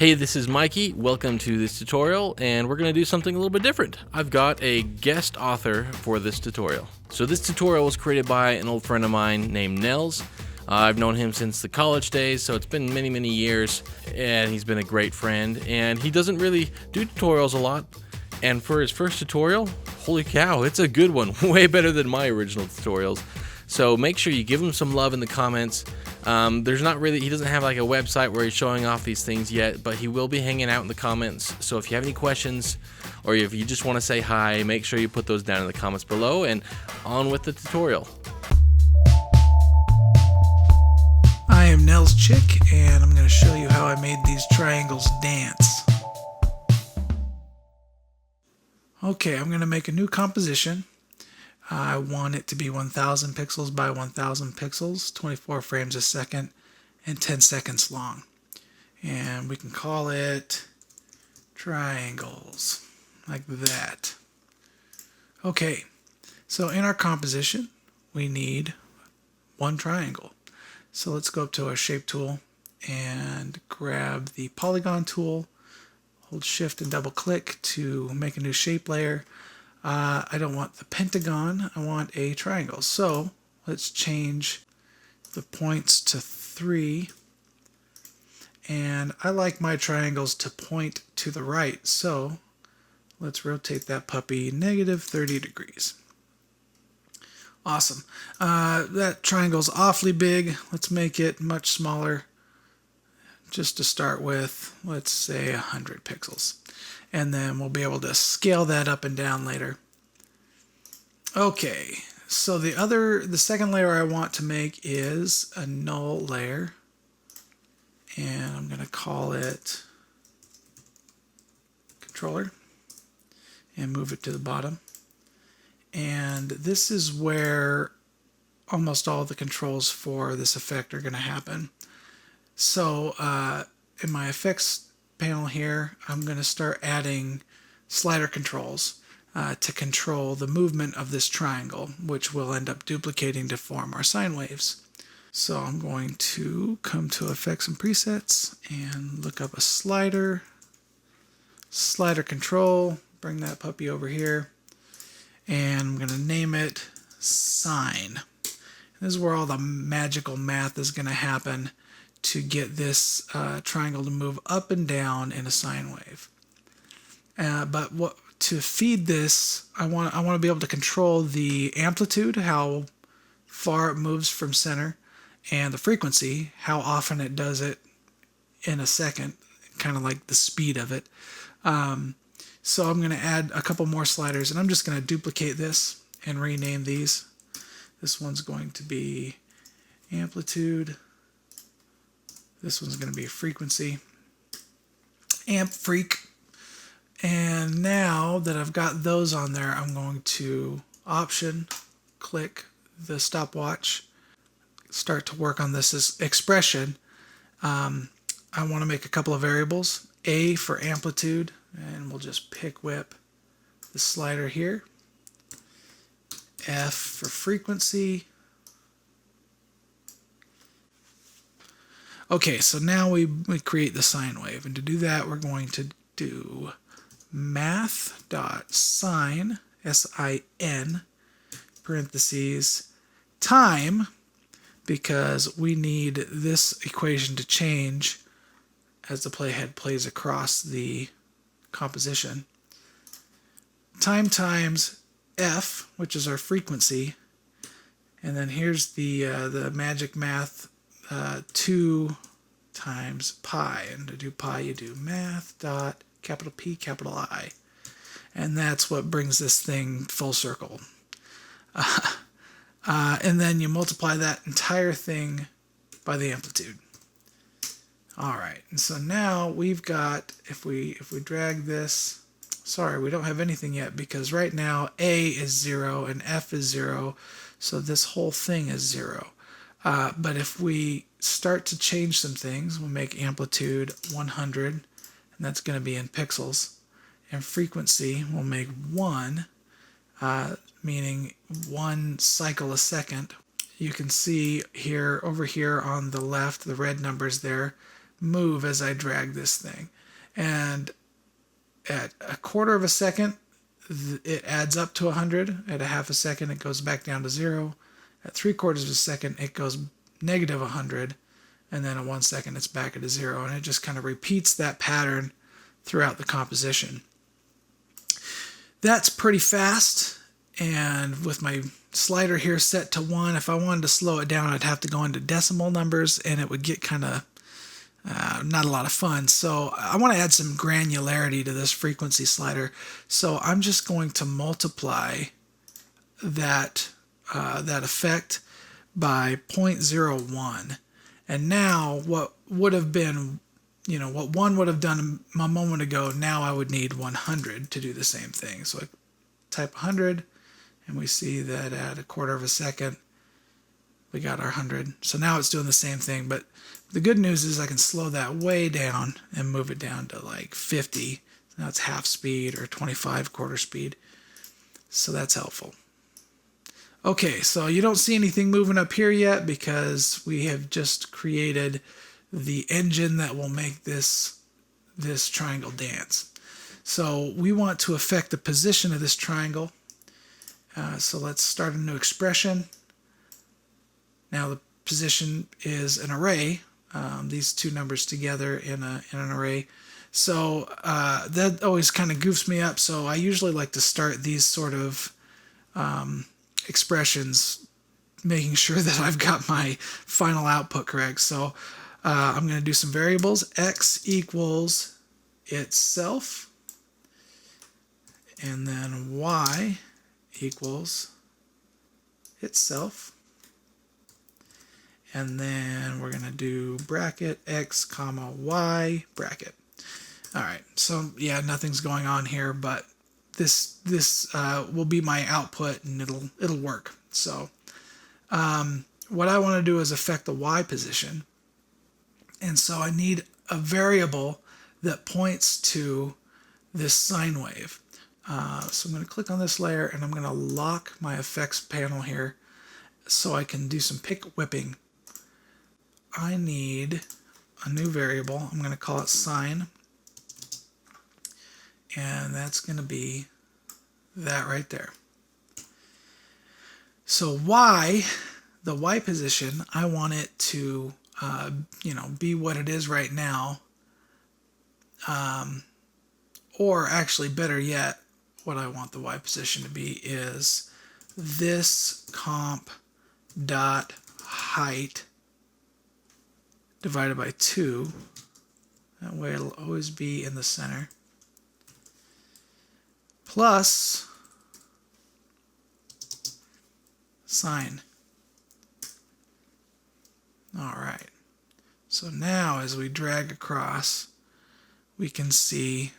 Hey, this is Mikey. Welcome to this tutorial, and we're going to do something a little bit different. I've got a guest author for this tutorial. So this tutorial was created by an old friend of mine named Nels. I've known him since the college days, so it's been many years, and he's been a great friend, and he doesn't really do tutorials a lot. And for his first tutorial, holy cow, it's a good one, way better than my original tutorials. So make sure you give him some love in the comments. He doesn't have like a website where he's showing off these things yet, but he will be hanging out in the comments. So if you have any questions, or if you just want to say hi, make sure you put those down in the comments below, and on with the tutorial. I am Nels Chick, and I'm going to show you how I made these triangles dance. Okay, I'm going to make a new composition. I want it to be 1000 pixels by 1000 pixels, 24 frames a second, and 10 seconds long. And we can call it triangles, like that. Okay, so in our composition, we need one triangle. So let's go up to our shape tool and grab the polygon tool, hold shift and double click to make a new shape layer. I don't want the pentagon, I want a triangle. So let's change the points to 3. And I like my triangles to point to the right, so let's rotate that puppy -30 degrees. Awesome. That triangle's awfully big. Let's make it much smaller. Just to start with, let's say 100 pixels. And then we'll be able to scale that up and down later. Okay, so the second layer I want to make is a null layer. And I'm going to call it controller and move it to the bottom. And this is where almost all the controls for this effect are going to happen. So in my effects panel here, I'm going to start adding slider controls to control the movement of this triangle, which will end up duplicating to form our sine waves. So I'm going to come to effects and presets and look up a slider control, bring that puppy over here, and I'm going to name it Sine. This is where all the magical math is going to happen to get this triangle to move up and down in a sine wave. To feed this, I want to be able to control the amplitude, how far it moves from center, and the frequency, how often it does it in a second, kind of like the speed of it. So I'm going to add a couple more sliders, and I'm just going to duplicate this and rename these. This one's going to be amplitude. This one's going to be frequency, amp freak. And now that I've got those on there, I'm going to option, click the stopwatch, start to work on this expression. I want to make a couple of variables, A for amplitude, and we'll just pick whip the slider here, F for frequency. Okay, so now we create the sine wave, and to do that we're going to do math.sine, S-I-N, parentheses, time, because we need this equation to change as the playhead plays across the composition. Time times F, which is our frequency, and then here's the magic math, 2 times pi, and to do pi you do math dot capital P capital I, and that's what brings this thing full circle. And then you multiply that entire thing by the amplitude. All right, and so now we've got, if we drag this, sorry, we don't have anything yet because right now A is 0 and F is 0, so this whole thing is 0. But if we start to change some things, we'll make amplitude 100, and that's going to be in pixels. And frequency, we'll make 1, meaning 1 cycle a second. You can see here, over here on the left, the red numbers there move as I drag this thing. And at a quarter of a second, it adds up to 100. At a half a second, it goes back down to 0. At 3/4 of a second, it goes negative 100. And then at 1 second, it's back at a 0. And it just kind of repeats that pattern throughout the composition. That's pretty fast. And with my slider here set to 1, if I wanted to slow it down, I'd have to go into decimal numbers, and it would get kind of not a lot of fun. So I want to add some granularity to this frequency slider. So I'm just going to multiply that effect by 0.01. And now what would have been, what 1 would have done a moment ago, now I would need 100 to do the same thing. So I type 100, and we see that at a quarter of a second, we got our 100. So now it's doing the same thing, but the good news is I can slow that way down and move it down to like 50. Now it's half speed or 25 speed. So that's helpful. Okay, so you don't see anything moving up here yet because we have just created the engine that will make this triangle dance. So we want to affect the position of this triangle. So let's start a new expression. Now the position is an array, these two numbers together in an array. So that always kind of goofs me up. So I usually like to start these sort of expressions making sure that I've got my final output correct. So I'm going to do some variables. X equals itself, and then Y equals itself. And then we're going to do bracket X comma Y bracket. All right, so yeah, nothing's going on here, but this will be my output, and it'll work. So what I want to do is affect the Y position. And so I need a variable that points to this sine wave. So I'm going to click on this layer, and I'm going to lock my effects panel here so I can do some pick whipping. I need a new variable. I'm going to call it sine. And that's going to be that right there. So Y, the Y position, I want it to be what it is right now. Or actually, better yet, what I want the Y position to be is this comp dot height divided by 2. That way it'll always be in the center. Plus sine. All right. So now as we drag across, we can see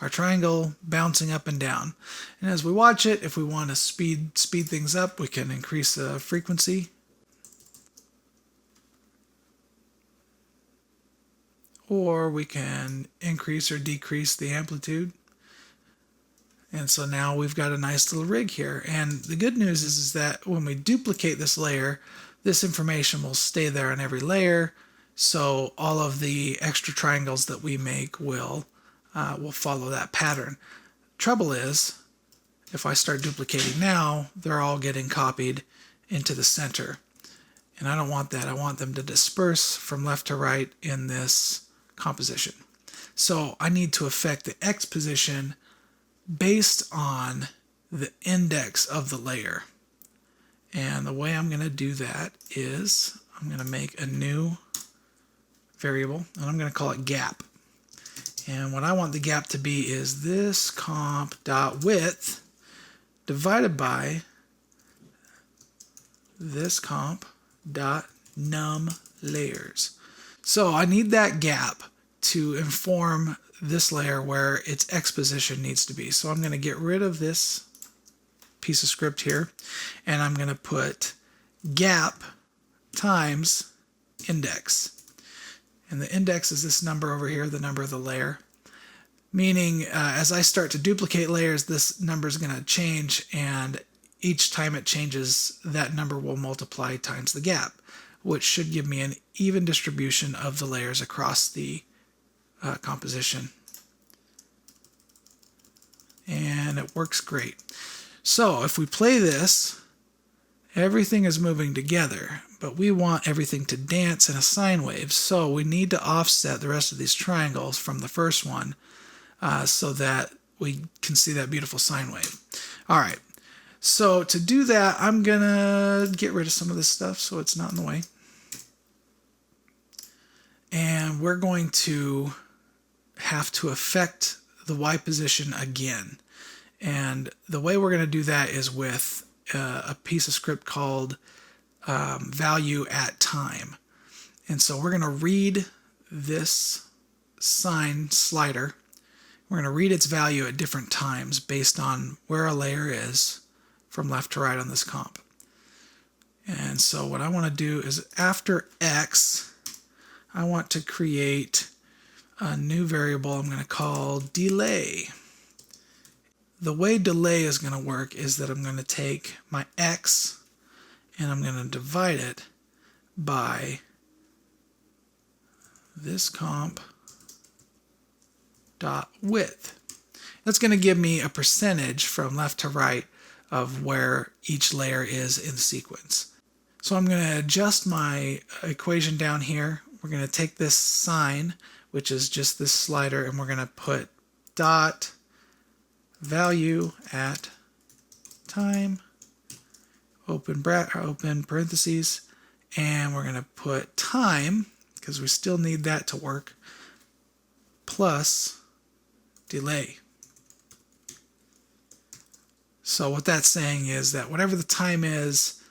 our triangle bouncing up and down. And as we watch it, if we want to speed things up, we can increase the frequency. Or we can increase or decrease the amplitude. And so now we've got a nice little rig here. And the good news is that when we duplicate this layer, this information will stay there on every layer. So all of the extra triangles that we make will follow that pattern. Trouble is, if I start duplicating now, they're all getting copied into the center. And I don't want that. I want them to disperse from left to right in this composition. So I need to affect the X position based on the index of the layer. And the way I'm going to do that is I'm going to make a new variable, and I'm going to call it gap. And what I want the gap to be is this comp dot width divided by this comp dot num layers. So I need that gap to inform this layer where its X position needs to be. So I'm going to get rid of this piece of script here, and I'm going to put gap times index. And the index is this number over here, the number of the layer. Meaning, as I start to duplicate layers, this number is going to change, and each time it changes, that number will multiply times the gap. which should give me an even distribution of the layers across the composition. And it works great. So if we play this, everything is moving together, but we want everything to dance in a sine wave. So we need to offset the rest of these triangles from the first one so that we can see that beautiful sine wave. All right. So to do that, I'm going to get rid of some of this stuff so it's not in the way. And we're going to have to affect the Y position again. And the way we're going to do that is with a piece of script called value at time. And so we're going to read this sine slider. We're going to read its value at different times based on where a layer is from left to right on this comp. And so what I want to do is after X, I want to create a new variable I'm going to call delay. The way delay is going to work is that I'm going to take my X and I'm going to divide it by this comp dot width. That's going to give me a percentage from left to right of where each layer is in the sequence. So I'm going to adjust my equation down here. We're going to take this sine, which is just this slider, and we're going to put dot value at time, open parentheses, and we're going to put time, because we still need that to work, plus delay. So what that's saying is that whatever the time is,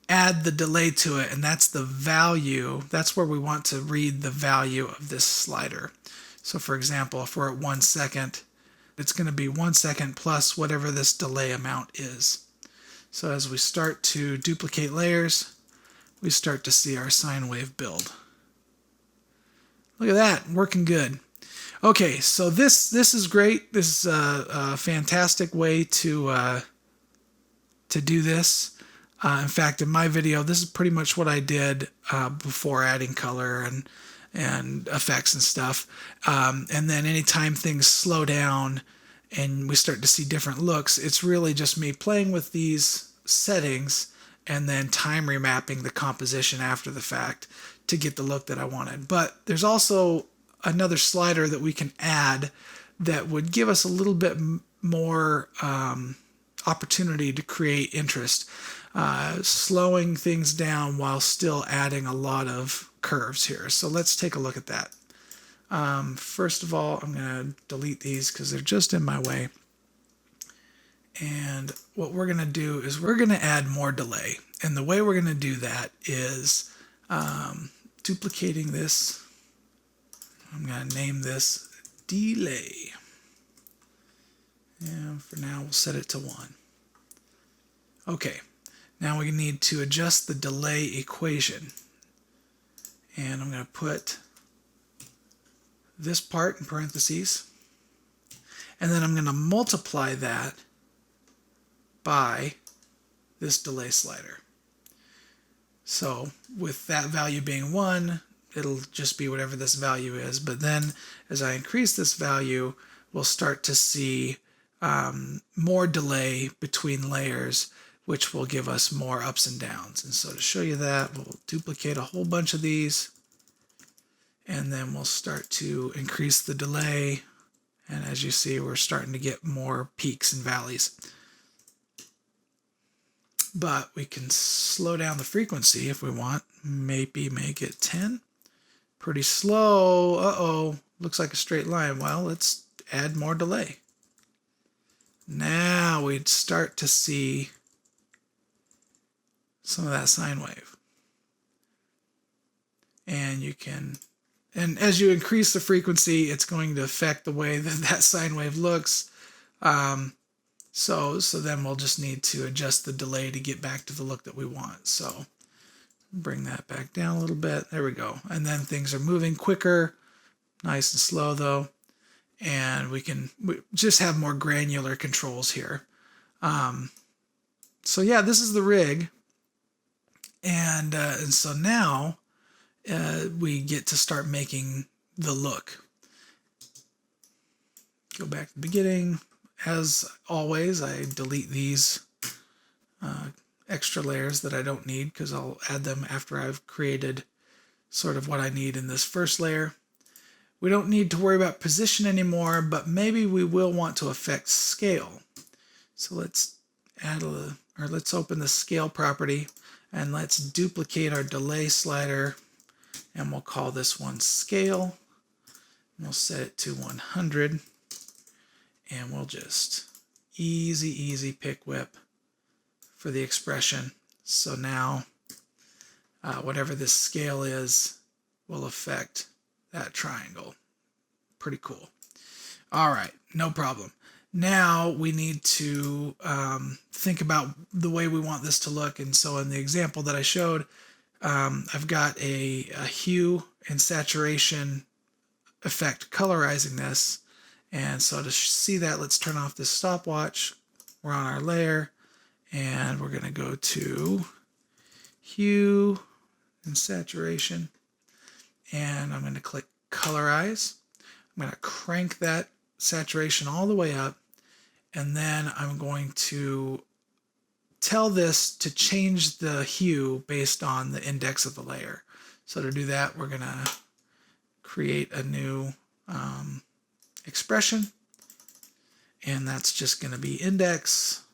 add the delay to it, and that's the value. That's where we want to read the value of this slider. So for example, if we're at 1 second, it's going to be 1 second plus whatever this delay amount is. So as we start to duplicate layers, we start to see our sine wave build. Look at that, working good. Okay, so this is great. This is a fantastic way to do this. In fact, in my video, this is pretty much what I did before adding color and effects and stuff. And then anytime things slow down and we start to see different looks, it's really just me playing with these settings and then time remapping the composition after the fact to get the look that I wanted. But there's also another slider that we can add that would give us a little bit more opportunity to create interest, slowing things down while still adding a lot of curves here. So let's take a look at that. First of all, I'm going to delete these because they're just in my way. And what we're going to do is we're going to add more delay. And the way we're going to do that is duplicating this. I'm going to name this delay. And for now, we'll set it to 1. Okay, now we need to adjust the delay equation. And I'm going to put this part in parentheses. And then I'm going to multiply that by this delay slider. So with that value being 1, it'll just be whatever this value is. But then as I increase this value, we'll start to see more delay between layers, which will give us more ups and downs. And so to show you that, we'll duplicate a whole bunch of these, and then we'll start to increase the delay. And as you see, we're starting to get more peaks and valleys. But we can slow down the frequency if we want. Maybe make it 10. Pretty slow. Uh-oh, looks like a straight line. Well, let's add more delay. Now we'd start to see some of that sine wave. And you can, and as you increase the frequency, it's going to affect the way that that sine wave looks. So then we'll just need to adjust the delay to get back to the look that we want. So bring that back down a little bit. There we go. And then things are moving quicker, nice and slow though. And we just have more granular controls here. So yeah, this is the rig. And so now we get to start making the look. Go back to the beginning. As always, I delete these extra layers that I don't need because I'll add them after I've created sort of what I need in this first layer. We don't need to worry about position anymore, but maybe we will want to affect scale. So let's let's open the scale property and let's duplicate our delay slider, and we'll call this one scale. We'll set it to 100, and we'll just easy pick whip for the expression. So now whatever this scale is will affect that triangle. Pretty cool. All right, no problem. Now we need to think about the way we want this to look. And so in the example that I showed, I've got a hue and saturation effect colorizing this. And so to see that, let's turn off this stopwatch. We're on our layer, and we're going to go to hue and saturation. And I'm going to click colorize. I'm going to crank that saturation all the way up. And then I'm going to tell this to change the hue based on the index of the layer. So to do that, we're going to create a new expression. And that's just going to be index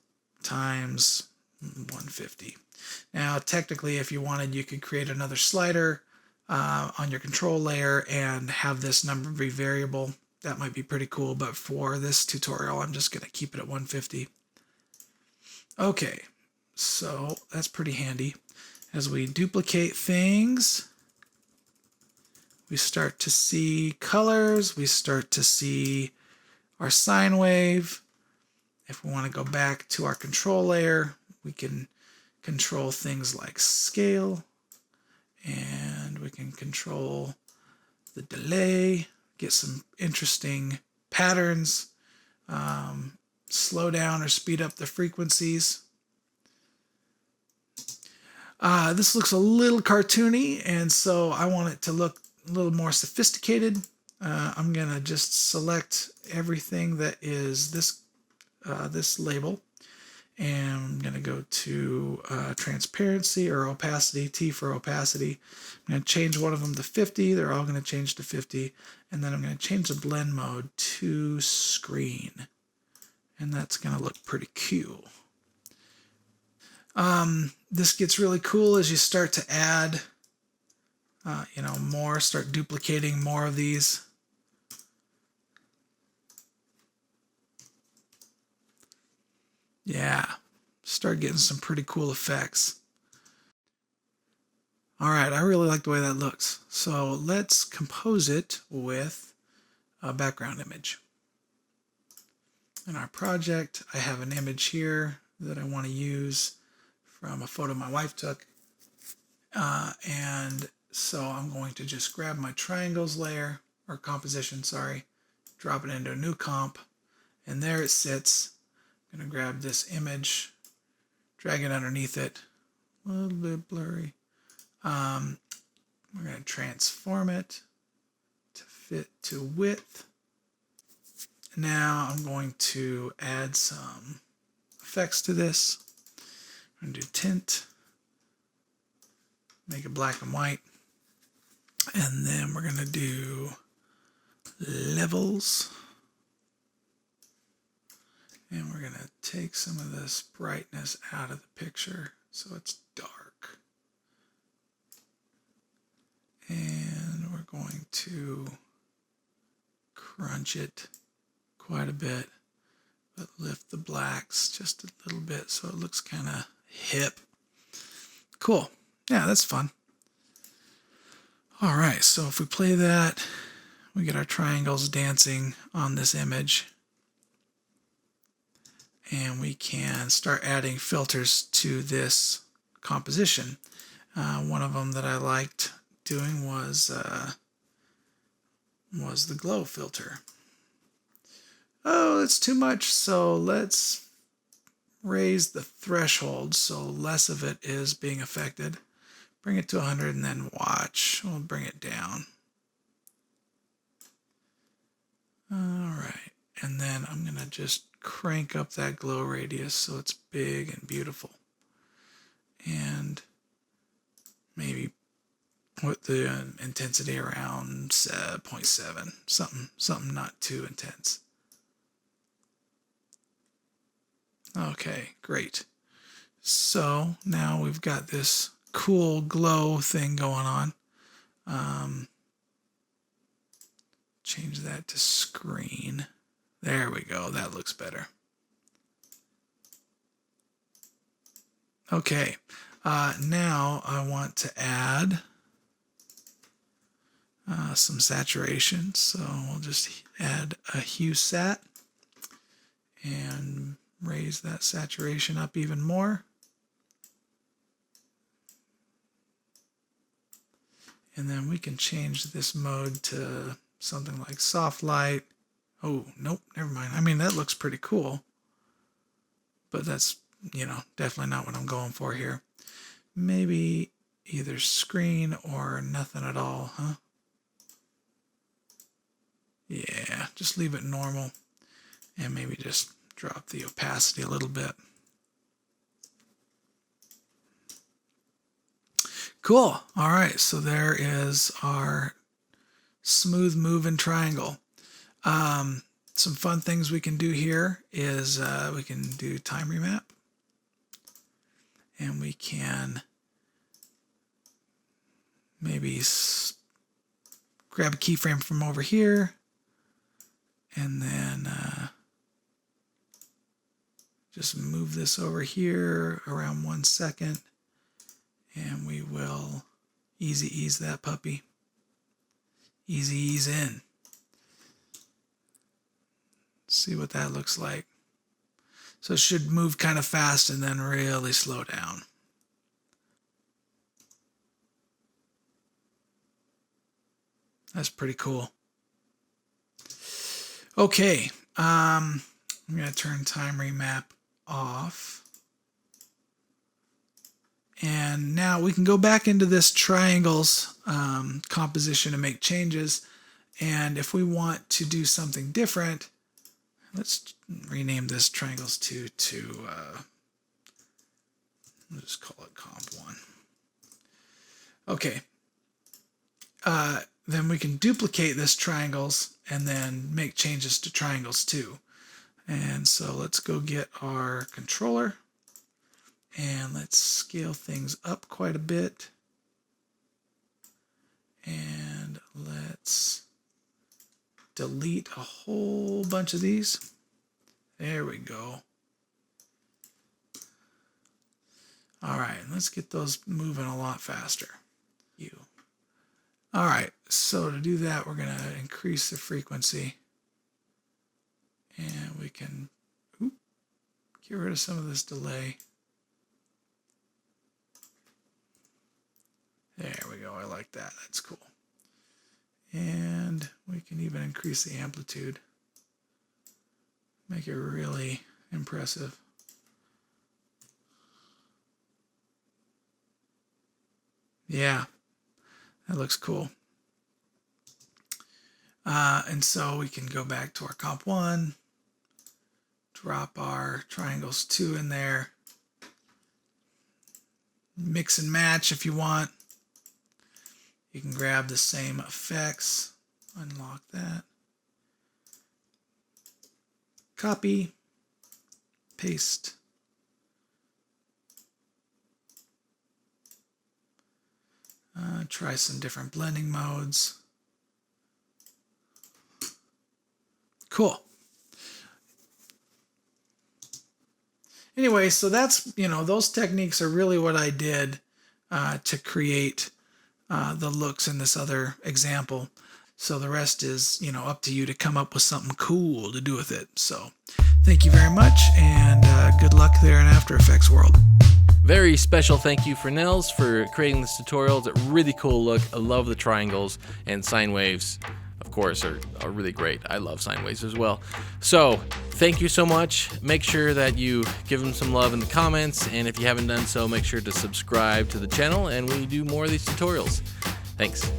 times 150. Now, technically, if you wanted, you could create another slider on your control layer and have this number be variable. That might be pretty cool, but for this tutorial, I'm just going to keep it at 150. Okay, so that's pretty handy. As we duplicate things, we start to see colors, we start to see our sine wave. If we want to go back to our control layer, we can control things like scale, and we can control the delay, get some interesting patterns, slow down or speed up the frequencies. This looks a little cartoony, and so I want it to look a little more sophisticated. I'm going to just select everything that is this label, and I'm going to go to transparency or opacity, T for opacity. I'm going to change one of them to 50. They're all going to change to 50. And then I'm going to change the blend mode to screen. And that's going to look pretty cool. This gets really cool as you start to add, more, start duplicating more of these. Yeah, start getting some pretty cool effects. All right, I really like the way that looks. So let's compose it with a background image. In our project, I have an image here that I want to use from a photo my wife took. And so I'm going to just grab my triangles layer, or composition, sorry, drop it into a new comp, and there it sits. I'm going to grab this image, drag it underneath it, a little bit blurry. We're going to transform it to fit to width. Now I'm going to add some effects to this. I'm going to do tint, make it black and white, and then we're going to do levels. And we're going to take some of this brightness out of the picture so it's dark. And we're going to crunch it quite a bit, but lift the blacks just a little bit so it looks kind of hip. Cool. Yeah, that's fun. All right, so if we play that, we get our triangles dancing on this image. And we can start adding filters to this composition. One of them that I liked doing was the glow filter. Oh, it's too much, so let's raise the threshold so less of it is being affected. Bring it to 100 and then watch. We'll bring it down. All right. And then I'm going to just crank up that glow radius so it's big and beautiful. And maybe put the intensity around 0.7, something not too intense. Okay, great. So now we've got this cool glow thing going on. Change that to screen. There we go. That looks better. Okay. Now I want to add some saturation. So we'll just add a hue sat and raise that saturation up even more. And then we can change this mode to something like soft light. Oh, nope, never mind. I mean, that looks pretty cool. But that's, definitely not what I'm going for here. Maybe either screen or nothing at all, huh? Yeah, just leave it normal. And maybe just drop the opacity a little bit. Cool. All right, so there is our smooth moving triangle. Some fun things we can do here is we can do time remap. And we can maybe grab a keyframe from over here. And then just move this over here around 1 second. And we will easy ease that puppy. Easy ease in. See what that looks like. So it should move kind of fast and then really slow down. That's pretty cool. Okay, I'm going to turn time remap off. And now we can go back into this triangles composition and make changes. And if we want to do something different, let's rename this triangles 2 to, we'll just call it comp 1. Okay. Then we can duplicate this triangles and then make changes to triangles 2. And so let's go get our controller. And let's scale things up quite a bit. And let's delete a whole bunch of these. There we go. All right, let's get those moving a lot faster. All right, so to do that, we're going to increase the frequency. And we can get rid of some of this delay. There we go. I like that. That's cool. And we can even increase the amplitude. Make it really impressive. Yeah, that looks cool. And so we can go back to our comp 1, drop our triangles 2 in there, mix and match if you want. You can grab the same effects, unlock that, copy, paste. Try some different blending modes. Cool. Anyway, so that's, those techniques are really what I did to create the looks in this other example. So the rest is, up to you to come up with something cool to do with it. So thank you very much, and good luck there in After Effects world. Very special thank you for Nels for creating this tutorial. It's a really cool look. I love the triangles and sine waves. Of course, are really great. I love sine waves as well. So thank you so much. Make sure that you give them some love in the comments, and if you haven't done so, make sure to subscribe to the channel, and we do more of these tutorials. Thanks.